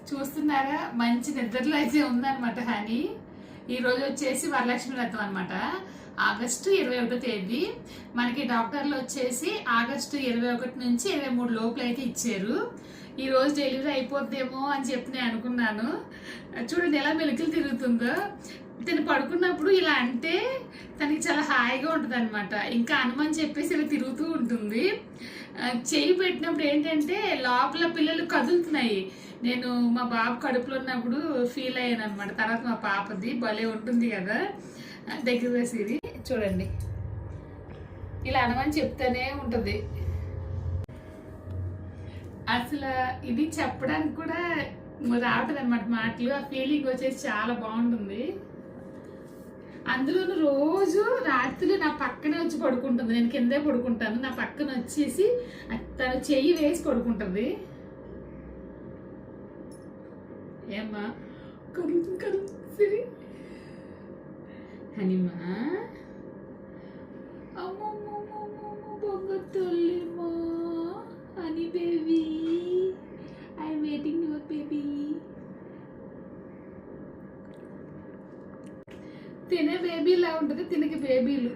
చూస్తున్నారా, మంచి నిద్రలో అయితే ఉందన్నమాట హనీ. ఈరోజు వచ్చేసి వరలక్ష్మి వ్రతం అనమాట. ఆగస్టు 21వ తేదీ. మనకి డాక్టర్లు వచ్చేసి ఆగస్టు 21 నుంచి 23 లోపల అయితే ఇచ్చారు. ఈరోజు డెలివరీ అయిపోద్దేమో అని చెప్పి నేను అనుకున్నాను. చూడండి ఎలా మెలికలు తిరుగుతుందో. తను పడుకున్నప్పుడు ఇలా అంటే తనకి చాలా హాయిగా ఉంటుంది అనమాట. ఇంకా అనుమని చెప్పేసి ఇలా తిరుగుతూ ఉంటుంది. చెయ్యి పెట్టినప్పుడు ఏంటంటే లోపల పిల్లలు కదులుతున్నాయి. నేను మా బాబు కడుపులో ఉన్నప్పుడు ఫీల్ అయ్యాను అనమాట. తర్వాత మా పాపది భలే ఉంటుంది కదా. దగ్గర వేసేది చూడండి, ఇలా అనమని చెప్తానే ఉంటుంది. అసలు ఇది చెప్పడానికి కూడా రావట్లేదు అనమాట మాటలు. ఆ ఫీలింగ్ వచ్చేసి చాలా బాగుంటుంది. అందులోనూ రోజు రాత్రి నా పక్కనే వచ్చి పడుకుంటుంది. నేను కిందే పడుకుంటాను, నా పక్కన వచ్చేసి తను చెయ్యి వేసి పడుకుంటుంది. ఏమ్మా కలుగుతుంది హనీమా, అమ్మమ్మమ్మమ్మ బొంగ తల్లిమా, honey baby, I'm waiting your baby. తినే బేబీలా ఉంటుంది, తినకి బేబీలు.